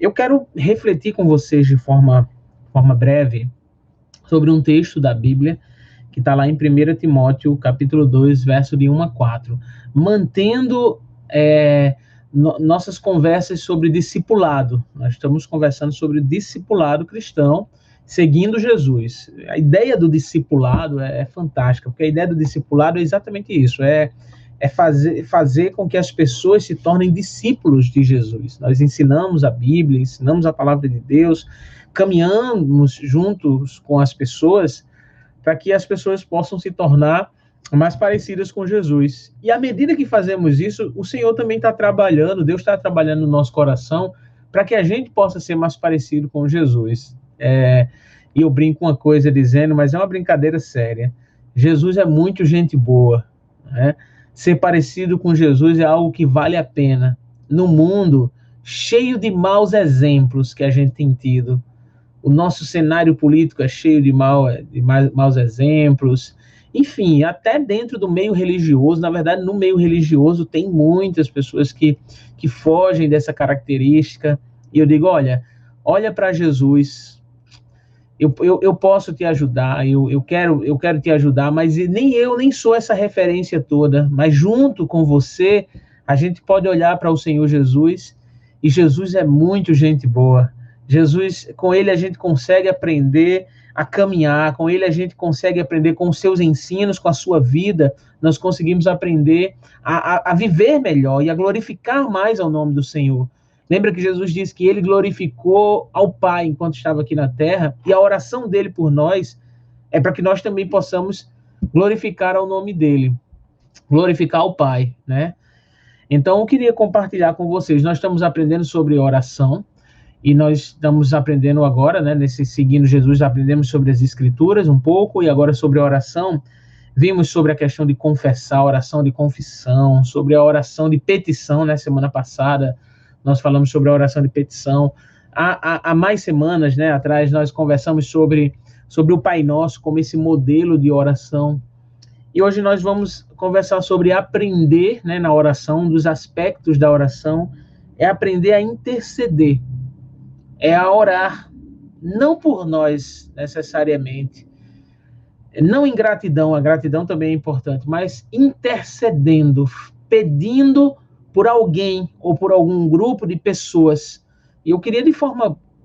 Eu quero refletir com vocês de forma breve sobre um texto da Bíblia que está lá em 1 Timóteo, capítulo 2, verso de 1 a 4, mantendo nossas conversas sobre discipulado. Nós estamos conversando sobre discipulado cristão, seguindo Jesus. A ideia do discipulado é fantástica, porque a ideia do discipulado é exatamente isso, fazer com que as pessoas se tornem discípulos de Jesus. Nós ensinamos a Bíblia, ensinamos a palavra de Deus, caminhamos juntos com as pessoas para que as pessoas possam se tornar mais parecidas com Jesus. E à medida que fazemos isso, o Senhor também está trabalhando, Deus está trabalhando no nosso coração para que a gente possa ser mais parecido com Jesus. E eu brinco uma coisa dizendo, mas é uma brincadeira séria. Jesus é muito gente boa, né? Ser parecido com Jesus é algo que vale a pena. No mundo cheio de maus exemplos que a gente tem tido, o nosso cenário político é cheio de maus exemplos, enfim, até dentro do meio religioso, na verdade, no meio religioso tem muitas pessoas que fogem dessa característica, e eu digo, olha para Jesus, eu posso te ajudar, eu quero te ajudar, mas nem sou essa referência toda, mas junto com você, a gente pode olhar para o Senhor Jesus, e Jesus é muito gente boa. Jesus, com ele a gente consegue aprender a caminhar, com ele a gente consegue aprender com os seus ensinos, com a sua vida, nós conseguimos aprender a viver melhor e a glorificar mais ao nome do Senhor. Lembra que Jesus disse que ele glorificou ao Pai enquanto estava aqui na terra, e a oração dele por nós é para que nós também possamos glorificar ao nome dele, glorificar ao Pai, né? Então, eu queria compartilhar com vocês, nós estamos aprendendo sobre oração, e nós estamos aprendendo agora, né, nesse Seguindo Jesus, aprendemos sobre as Escrituras um pouco, e agora sobre a oração, vimos sobre a questão de confessar, a oração de confissão, sobre a oração de petição, né, semana passada, nós falamos sobre a oração de petição, há mais semanas, né, atrás, nós conversamos sobre o Pai Nosso, como esse modelo de oração, e hoje nós vamos conversar sobre aprender, né, na oração, um dos aspectos da oração, é aprender a interceder, é a orar, não por nós necessariamente, não em gratidão, a gratidão também é importante, mas intercedendo, pedindo por alguém ou por algum grupo de pessoas. E eu queria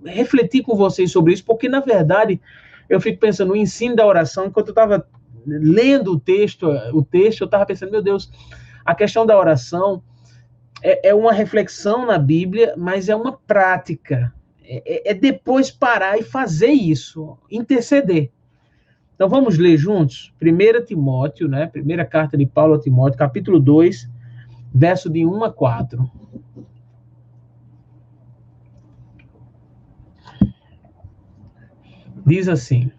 refletir com vocês sobre isso, porque na verdade eu fico pensando no ensino da oração, enquanto eu estava lendo o texto eu estava pensando, meu Deus, a questão da oração é uma reflexão na Bíblia, mas é uma prática. Depois parar e fazer isso, interceder. Então vamos ler juntos 1 Timóteo, né? Primeira carta de Paulo a Timóteo, capítulo 2, verso de 1 a 4. Diz assim,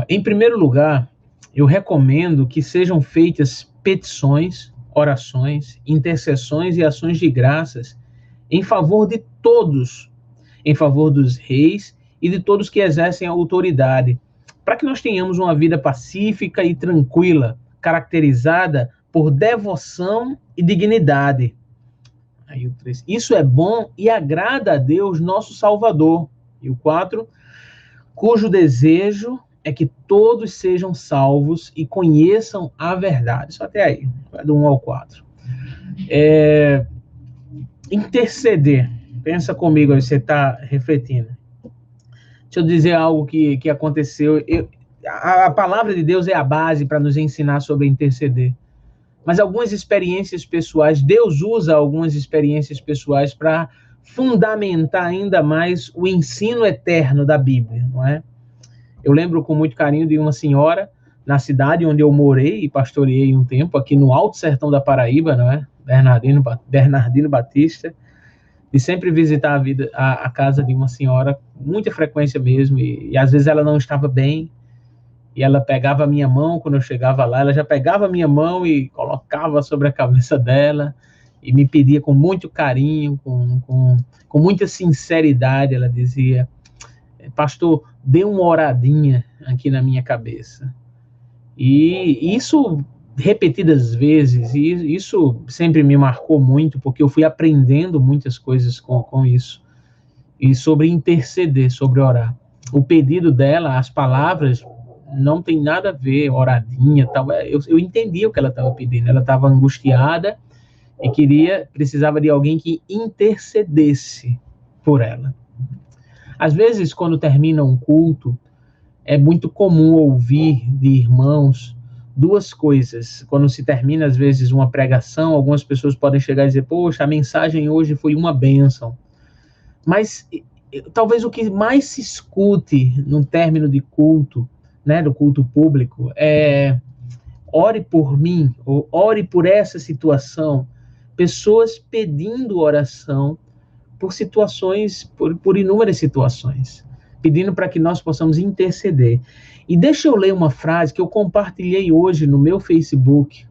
em primeiro lugar, eu recomendo que sejam feitas petições, orações, intercessões e ações de graças em favor de todos, em favor dos reis e de todos que exercem a autoridade, para que nós tenhamos uma vida pacífica e tranquila, caracterizada por devoção e dignidade. Aí o 3. Isso é bom e agrada a Deus, nosso Salvador. E o 4. Cujo desejo é que todos sejam salvos e conheçam a verdade. Só até aí, vai do 1 ao 4. Interceder. Pensa comigo, aí você está refletindo. Deixa eu dizer algo que aconteceu. A palavra de Deus é a base para nos ensinar sobre interceder. Mas algumas experiências pessoais, Deus usa algumas experiências pessoais para fundamentar ainda mais o ensino eterno da Bíblia, não é? Eu lembro com muito carinho de uma senhora na cidade onde eu morei e pastoreei um tempo, aqui no Alto Sertão da Paraíba, não é? Bernardino Batista, de sempre visitar a casa de uma senhora, com muita frequência mesmo, e às vezes ela não estava bem, e ela pegava a minha mão, quando eu chegava lá, ela já pegava a minha mão e colocava sobre a cabeça dela, e me pedia com muito carinho, com muita sinceridade, ela dizia, pastor, dê uma oradinha aqui na minha cabeça. E isso repetidas vezes, e isso sempre me marcou muito, porque eu fui aprendendo muitas coisas com isso. e sobre interceder, sobre orar. O pedido dela, as palavras, não tem nada a ver, oradinha, tal. Eu entendi o que ela estava pedindo. Ela estava angustiada e precisava de alguém que intercedesse por ela. Às vezes, quando termina um culto, é muito comum ouvir de irmãos duas coisas. Quando se termina, às vezes, uma pregação, algumas pessoas podem chegar e dizer, poxa, a mensagem hoje foi uma bênção. Mas talvez o que mais se escute no término de culto, né, do culto público, é ore por mim, ou ore por essa situação. Pessoas pedindo oração por situações, por inúmeras situações, pedindo para que nós possamos interceder. E deixa eu ler uma frase que eu compartilhei hoje no meu Facebook,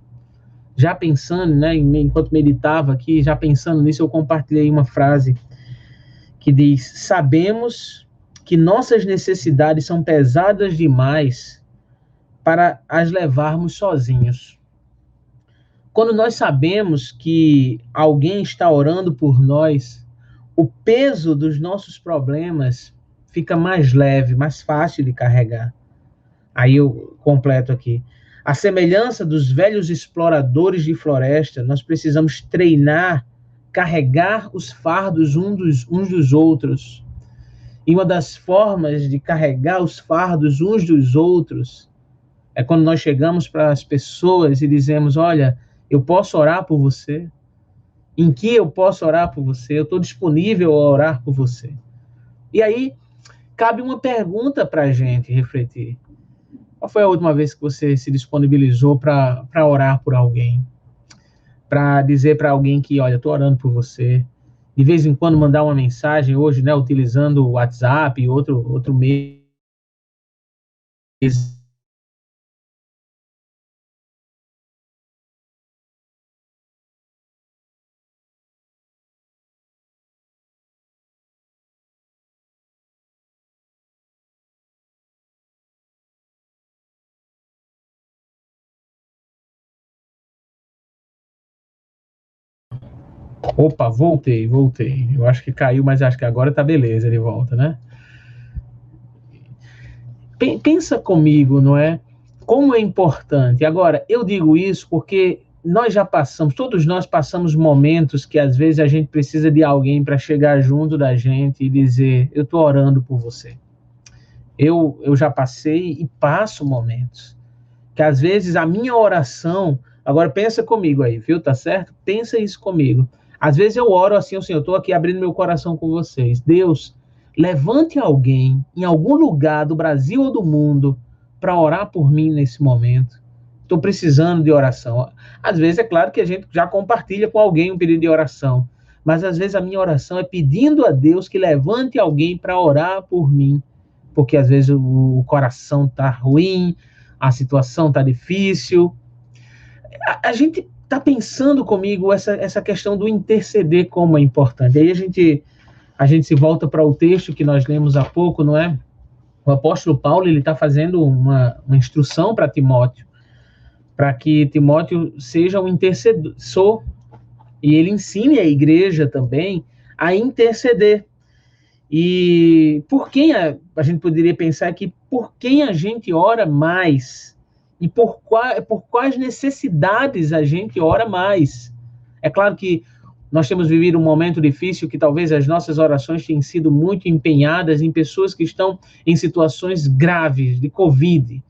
já pensando, né, enquanto meditava aqui, já pensando nisso, eu compartilhei uma frase que diz: sabemos que nossas necessidades são pesadas demais para as levarmos sozinhos. Quando nós sabemos que alguém está orando por nós, o peso dos nossos problemas fica mais leve, mais fácil de carregar. Aí eu completo aqui. A semelhança dos velhos exploradores de floresta, nós precisamos treinar, carregar os fardos uns dos outros. E uma das formas de carregar os fardos uns dos outros é quando nós chegamos para as pessoas e dizemos: olha, eu posso orar por você? Em que eu posso orar por você? Eu estou disponível a orar por você. E aí, cabe uma pergunta para a gente refletir. Qual foi a última vez que você se disponibilizou para orar por alguém? Para dizer para alguém que, olha, estou orando por você. De vez em quando mandar uma mensagem, hoje, né, utilizando o WhatsApp e outro meio. Opa, voltei. Eu acho que caiu, mas acho que agora tá beleza, ele volta, né? Pensa comigo, não é? Como é importante. Agora, eu digo isso porque nós já passamos, todos nós passamos momentos que às vezes a gente precisa de alguém para chegar junto da gente e dizer: eu estou orando por você. Eu já passei e passo momentos que às vezes a minha oração. Agora pensa comigo aí, viu? Tá certo? Pensa isso comigo. Às vezes eu oro assim, assim, eu estou aqui abrindo meu coração com vocês. Deus, levante alguém em algum lugar do Brasil ou do mundo para orar por mim nesse momento. Estou precisando de oração. Às vezes é claro que a gente já compartilha com alguém um pedido de oração, mas às vezes a minha oração é pedindo a Deus que levante alguém para orar por mim, porque às vezes o coração está ruim, a situação está difícil. A gente está pensando comigo essa questão do interceder como é importante. Aí a gente se volta para o texto que nós lemos há pouco, não é? O apóstolo Paulo ele está fazendo uma instrução para Timóteo, para que Timóteo seja um intercessor, e ele ensine a igreja também a interceder. E por quem a gente poderia pensar que por quem a gente ora mais e por quais necessidades a gente ora mais. É claro que nós temos vivido um momento difícil que talvez as nossas orações tenham sido muito empenhadas em pessoas que estão em situações graves de Covid,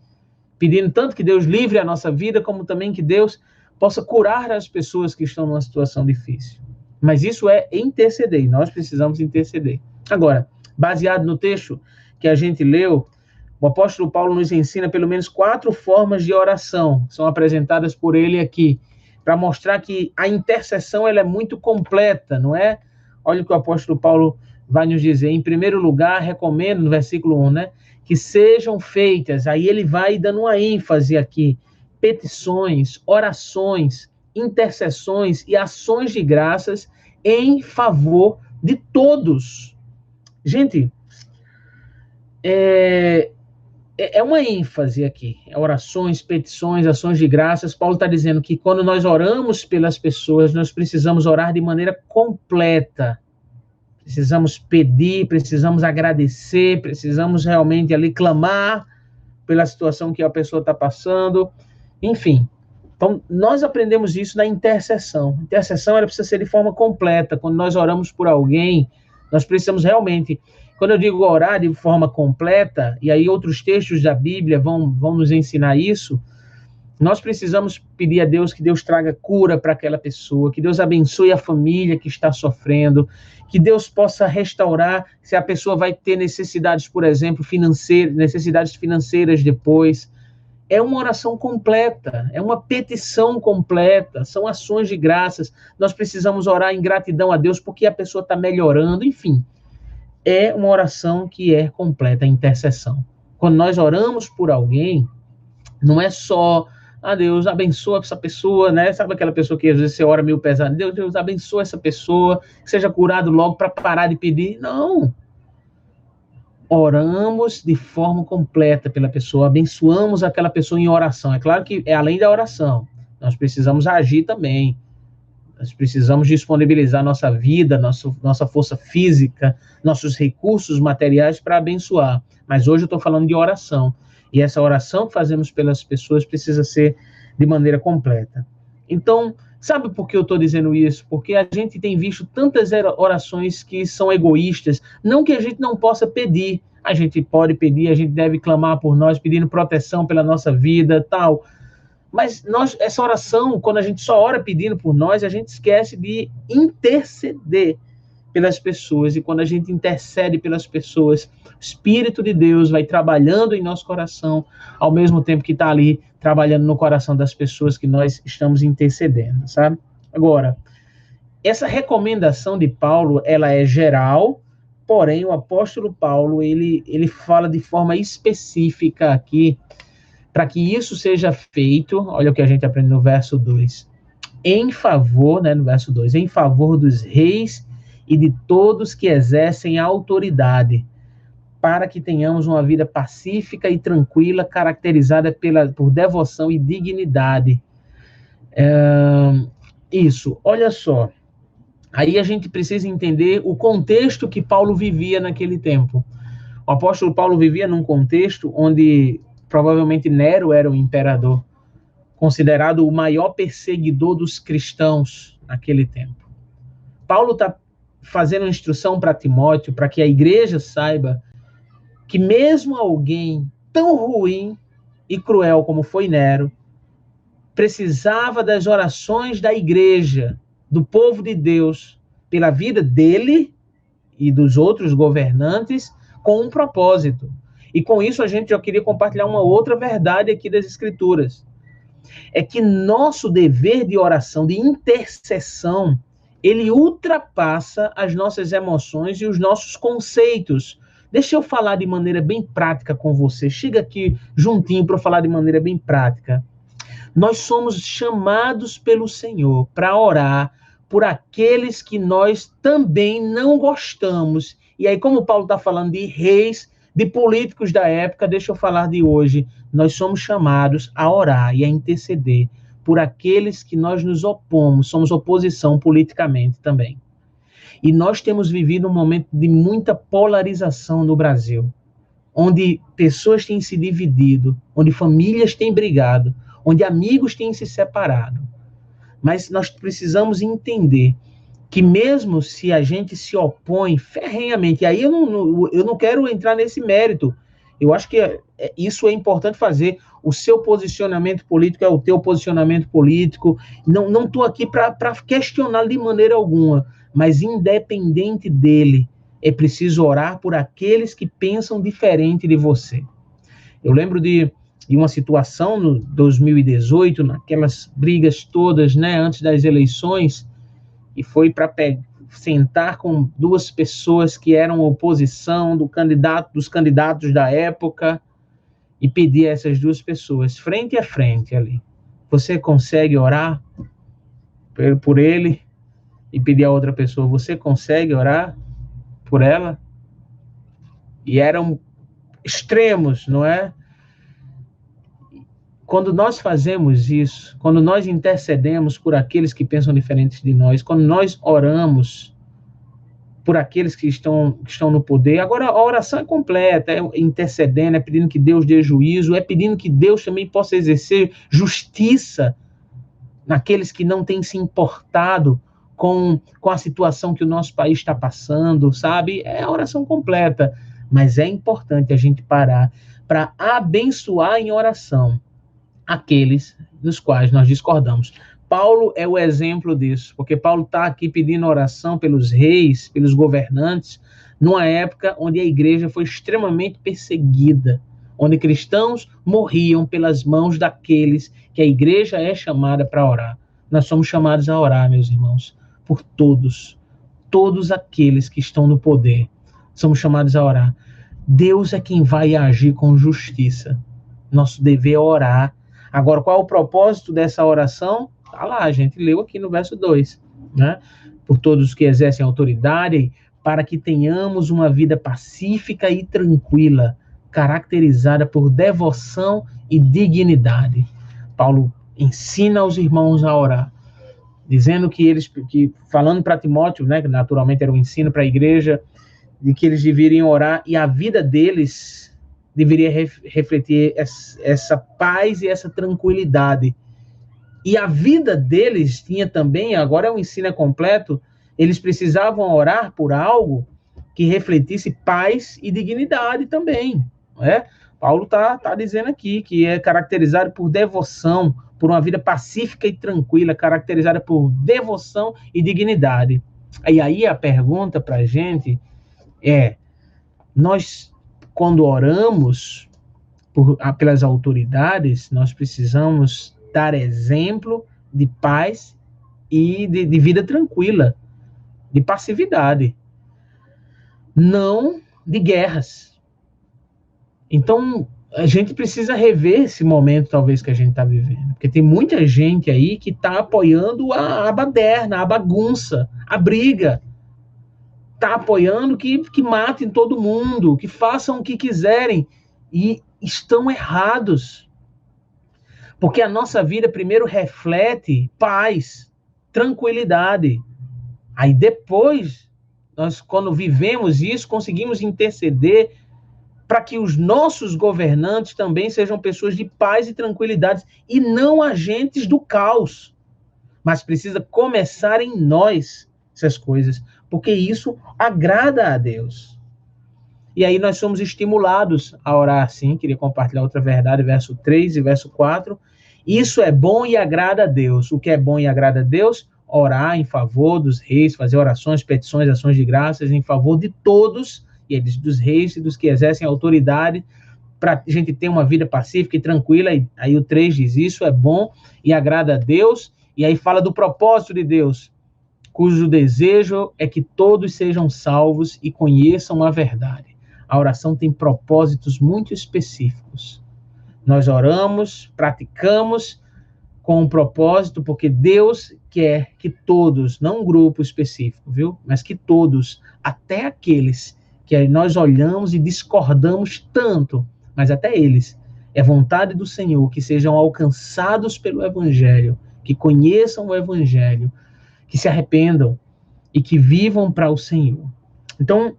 pedindo tanto que Deus livre a nossa vida, como também que Deus possa curar as pessoas que estão numa situação difícil. Mas isso é interceder, e nós precisamos interceder. Agora, baseado no texto que a gente leu, o apóstolo Paulo nos ensina pelo menos 4 formas de oração, que são apresentadas por ele aqui, para mostrar que a intercessão ela é muito completa, não é? Olha o que o apóstolo Paulo vai nos dizer. Em primeiro lugar, recomendo, no versículo 1, né, que sejam feitas, aí ele vai dando uma ênfase aqui, petições, orações, intercessões e ações de graças em favor de todos. Gente, é uma ênfase aqui. Orações, petições, ações de graças. Paulo está dizendo que quando nós oramos pelas pessoas, nós precisamos orar de maneira completa. precisamos pedir, precisamos agradecer, precisamos realmente ali clamar pela situação que a pessoa está passando, enfim. Então, nós aprendemos isso na intercessão. Intercessão, ela precisa ser de forma completa. Quando nós oramos por alguém, nós precisamos realmente, quando eu digo orar de forma completa, e aí outros textos da Bíblia vão nos ensinar isso, nós precisamos pedir a Deus que Deus traga cura para aquela pessoa, que Deus abençoe a família que está sofrendo, que Deus possa restaurar, se a pessoa vai ter necessidades, por exemplo, necessidades financeiras depois. É uma oração completa, é uma petição completa, são ações de graças. Nós precisamos orar em gratidão a Deus porque a pessoa está melhorando, enfim. É uma oração que é completa, a intercessão. Quando nós oramos por alguém, não é só, Deus abençoa essa pessoa, né? Sabe aquela pessoa que às vezes você ora meio pesado, Deus abençoa essa pessoa, que seja curado logo para parar de pedir. Não. Oramos de forma completa pela pessoa, abençoamos aquela pessoa em oração. É claro que é além da oração, nós precisamos agir também. Nós precisamos disponibilizar nossa vida, nossa força física, nossos recursos materiais para abençoar. Mas hoje eu estou falando de oração. E essa oração que fazemos pelas pessoas precisa ser de maneira completa. Então, sabe por que eu estou dizendo isso? Porque a gente tem visto tantas orações que são egoístas. Não que a gente não possa pedir. A gente pode pedir, a gente deve clamar por nós, pedindo proteção pela nossa vida, tal. Mas essa oração, quando a gente só ora pedindo por nós, a gente esquece de interceder pelas pessoas. E quando a gente intercede pelas pessoas, o Espírito de Deus vai trabalhando em nosso coração, ao mesmo tempo que está ali trabalhando no coração das pessoas que nós estamos intercedendo, sabe? Agora, essa recomendação de Paulo, ela é geral, porém o apóstolo Paulo, ele fala de forma específica aqui, para que isso seja feito, olha o que a gente aprende no verso 2, em favor, né, no verso 2, em favor dos reis e de todos que exercem autoridade, para que tenhamos uma vida pacífica e tranquila, caracterizada por devoção e dignidade. Isso, olha só. Aí a gente precisa entender o contexto que Paulo vivia naquele tempo. O apóstolo Paulo vivia num contexto onde provavelmente Nero era o imperador, considerado o maior perseguidor dos cristãos naquele tempo. Paulo está fazendo uma instrução para Timóteo, para que a igreja saiba que mesmo alguém tão ruim e cruel como foi Nero, precisava das orações da igreja, do povo de Deus, pela vida dele e dos outros governantes, com um propósito. E com isso a gente já queria compartilhar uma outra verdade aqui das Escrituras. É que nosso dever de oração, de intercessão, ele ultrapassa as nossas emoções e os nossos conceitos. Deixa eu falar de maneira bem prática com você. Chega aqui juntinho para eu falar de maneira bem prática. Nós somos chamados pelo Senhor para orar por aqueles que nós também não gostamos. E aí, como Paulo está falando de reis, de políticos da época, deixa eu falar de hoje. Nós somos chamados a orar e a interceder por aqueles que nós nos opomos, somos oposição politicamente também. E nós temos vivido um momento de muita polarização no Brasil, onde pessoas têm se dividido, onde famílias têm brigado, onde amigos têm se separado. Mas nós precisamos entender que mesmo se a gente se opõe ferrenhamente, e aí eu não quero entrar nesse mérito, eu acho que isso é importante fazer, o seu posicionamento político é o teu posicionamento político, não estou aqui para questionar de maneira alguma, mas independente dele, é preciso orar por aqueles que pensam diferente de você. Eu lembro de uma situação no 2018, naquelas brigas todas, né, antes das eleições, e foi para sentar com duas pessoas que eram oposição dos candidatos da época e pedir a essas duas pessoas, frente a frente ali, você consegue orar por ele? E pedir a outra pessoa, você consegue orar por ela? E eram extremos, não é? Quando nós fazemos isso, quando nós intercedemos por aqueles que pensam diferentes de nós, quando nós oramos por aqueles que estão no poder. Agora, a oração é completa, é intercedendo, é pedindo que Deus dê juízo, é pedindo que Deus também possa exercer justiça naqueles que não têm se importado com a situação que o nosso país está passando, sabe? É a oração completa, mas é importante a gente parar para abençoar em oração aqueles dos quais nós discordamos. Paulo é o exemplo disso, porque Paulo está aqui pedindo oração pelos reis, pelos governantes, numa época onde a igreja foi extremamente perseguida, onde cristãos morriam pelas mãos daqueles que a igreja é chamada para orar. Nós somos chamados a orar, meus irmãos, por todos aqueles que estão no poder. Somos chamados a orar. Deus é quem vai agir com justiça. Nosso dever é orar. Agora, qual é o propósito dessa oração? Está lá, a gente leu aqui no verso 2, né? Por todos que exercem autoridade, para que tenhamos uma vida pacífica e tranquila, caracterizada por devoção e dignidade. Paulo ensina aos irmãos a orar, dizendo que falando para Timóteo, né, que naturalmente era um ensino para a igreja, de que eles deveriam orar e a vida deles deveria refletir essa paz e essa tranquilidade. E a vida deles tinha também, agora o ensino é completo, eles precisavam orar por algo que refletisse paz e dignidade também. Não é? Paulo está dizendo aqui que é caracterizado por devoção, por uma vida pacífica e tranquila, caracterizada por devoção e dignidade. E aí a pergunta para a gente é, nós, quando oramos pelas autoridades, nós precisamos dar exemplo de paz e de vida tranquila, de passividade, não de guerras. Então, a gente precisa rever esse momento, talvez, que a gente está vivendo, porque tem muita gente aí que está apoiando a baderna, a bagunça, a briga, está apoiando que matem todo mundo, que façam o que quiserem, e estão errados. Porque a nossa vida primeiro reflete paz, tranquilidade. Aí depois, nós, quando vivemos isso, conseguimos interceder para que os nossos governantes também sejam pessoas de paz e tranquilidade e não agentes do caos. Mas precisa começar em nós essas coisas, porque isso agrada a Deus. E aí nós somos estimulados a orar assim. Queria compartilhar outra verdade, verso 3 e verso 4. Isso é bom e agrada a Deus. O que é bom e agrada a Deus? Orar em favor dos reis, fazer orações, petições, ações de graças em favor de todos, e eles, dos reis e dos que exercem autoridade, para a gente ter uma vida pacífica e tranquila. E aí o 3 diz, isso é bom e agrada a Deus. E aí fala do propósito de Deus, cujo desejo é que todos sejam salvos e conheçam a verdade. A oração tem propósitos muito específicos. Nós oramos, praticamos com um propósito, porque Deus quer que todos, não um grupo específico, viu? Mas que todos, até aqueles que nós olhamos e discordamos tanto, mas até eles, é vontade do Senhor que sejam alcançados pelo Evangelho, que conheçam o Evangelho, que se arrependam e que vivam para o Senhor. Então,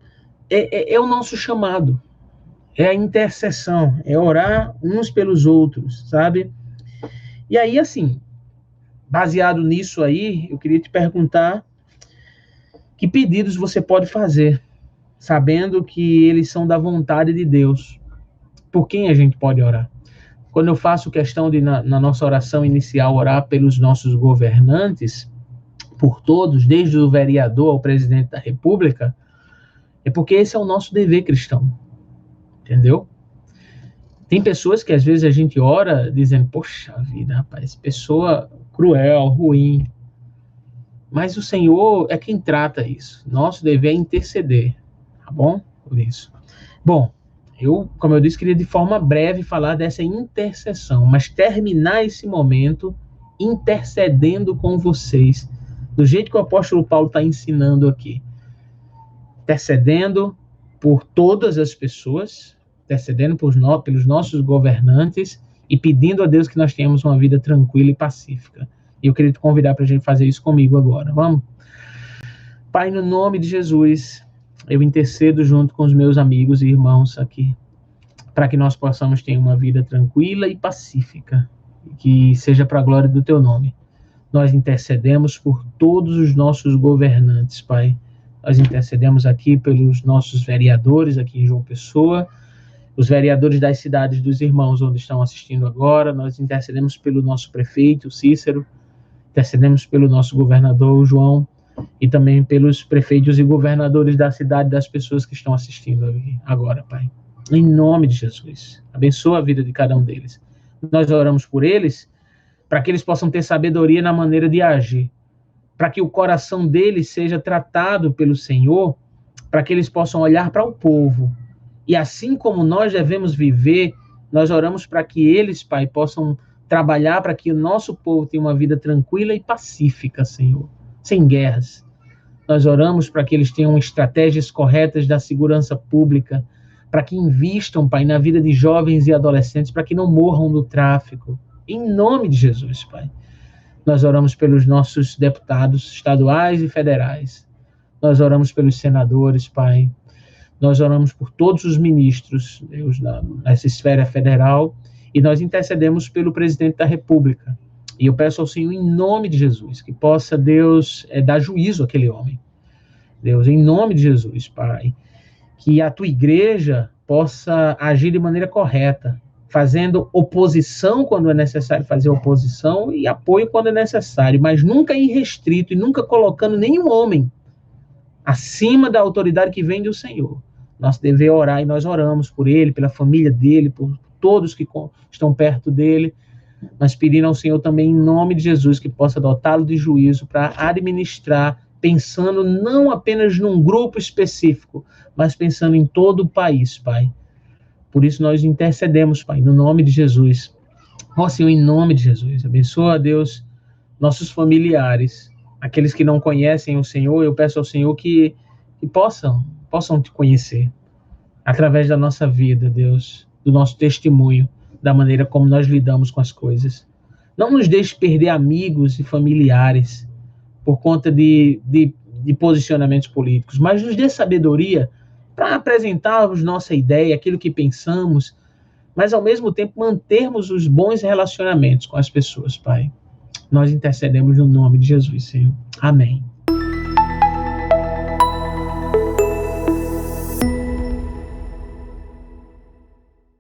é o nosso chamado, é a intercessão, é orar uns pelos outros, sabe? E aí, assim, baseado nisso aí, eu queria te perguntar que pedidos você pode fazer, sabendo que eles são da vontade de Deus. Por quem a gente pode orar? Quando eu faço questão de, na nossa oração inicial, orar pelos nossos governantes, por todos, desde o vereador ao presidente da República, é porque esse é o nosso dever cristão. Entendeu? Tem pessoas que às vezes a gente ora dizendo, poxa vida, rapaz, pessoa cruel, ruim. Mas o Senhor é quem trata isso. Nosso dever é interceder, tá bom? Por isso. Bom, eu, como eu disse, queria de forma breve falar dessa intercessão, mas terminar esse momento intercedendo com vocês, do jeito que o apóstolo Paulo está ensinando aqui. Intercedendo por todas as pessoas, intercedendo pelos nossos governantes e pedindo a Deus que nós tenhamos uma vida tranquila e pacífica. E eu queria te convidar para a gente fazer isso comigo agora. Vamos? Pai, no nome de Jesus, eu intercedo junto com os meus amigos e irmãos aqui, para que nós possamos ter uma vida tranquila e pacífica, que seja para a glória do teu nome. Nós intercedemos por todos os nossos governantes, Pai. Nós intercedemos aqui pelos nossos vereadores aqui em João Pessoa, os vereadores das cidades dos irmãos onde estão assistindo agora. Nós intercedemos pelo nosso prefeito, Cícero, intercedemos pelo nosso governador, João, e também pelos prefeitos e governadores da cidade, das pessoas que estão assistindo agora, Pai. Em nome de Jesus, abençoa a vida de cada um deles. Nós oramos por eles, para que eles possam ter sabedoria na maneira de agir, para que o coração deles seja tratado pelo Senhor, para que eles possam olhar para o povo. E assim como nós devemos viver, nós oramos para que eles, Pai, possam trabalhar para que o nosso povo tenha uma vida tranquila e pacífica, Senhor, sem guerras. Nós oramos para que eles tenham estratégias corretas da segurança pública, para que invistam, Pai, na vida de jovens e adolescentes, para que não morram do tráfico. Em nome de Jesus, Pai. Nós oramos pelos nossos deputados estaduais e federais. Nós oramos pelos senadores, Pai. Nós oramos por todos os ministros, Deus, nessa esfera federal. E nós intercedemos pelo presidente da República. E eu peço ao Senhor, em nome de Jesus, que possa, Deus, dar juízo àquele homem. Deus, em nome de Jesus, Pai. Que a tua igreja possa agir de maneira correta, fazendo oposição quando é necessário fazer oposição e apoio quando é necessário, mas nunca irrestrito e nunca colocando nenhum homem acima da autoridade que vem do Senhor. Nosso dever é orar e nós oramos por ele, pela família dele, por todos que estão perto dele, mas pedindo ao Senhor também, em nome de Jesus, que possa dotá-lo de juízo para administrar, pensando não apenas num grupo específico, mas pensando em todo o país, Pai. Por isso nós intercedemos, Pai, no nome de Jesus. Ó Senhor, em nome de Jesus, abençoa, Deus, nossos familiares, aqueles que não conhecem o Senhor. Eu peço ao Senhor que possam te conhecer através da nossa vida, Deus, do nosso testemunho, da maneira como nós lidamos com as coisas. Não nos deixe perder amigos e familiares por conta de posicionamentos políticos, mas nos dê sabedoria para apresentarmos nossa ideia, aquilo que pensamos, mas ao mesmo tempo mantermos os bons relacionamentos com as pessoas, Pai. Nós intercedemos no nome de Jesus, Senhor. Amém.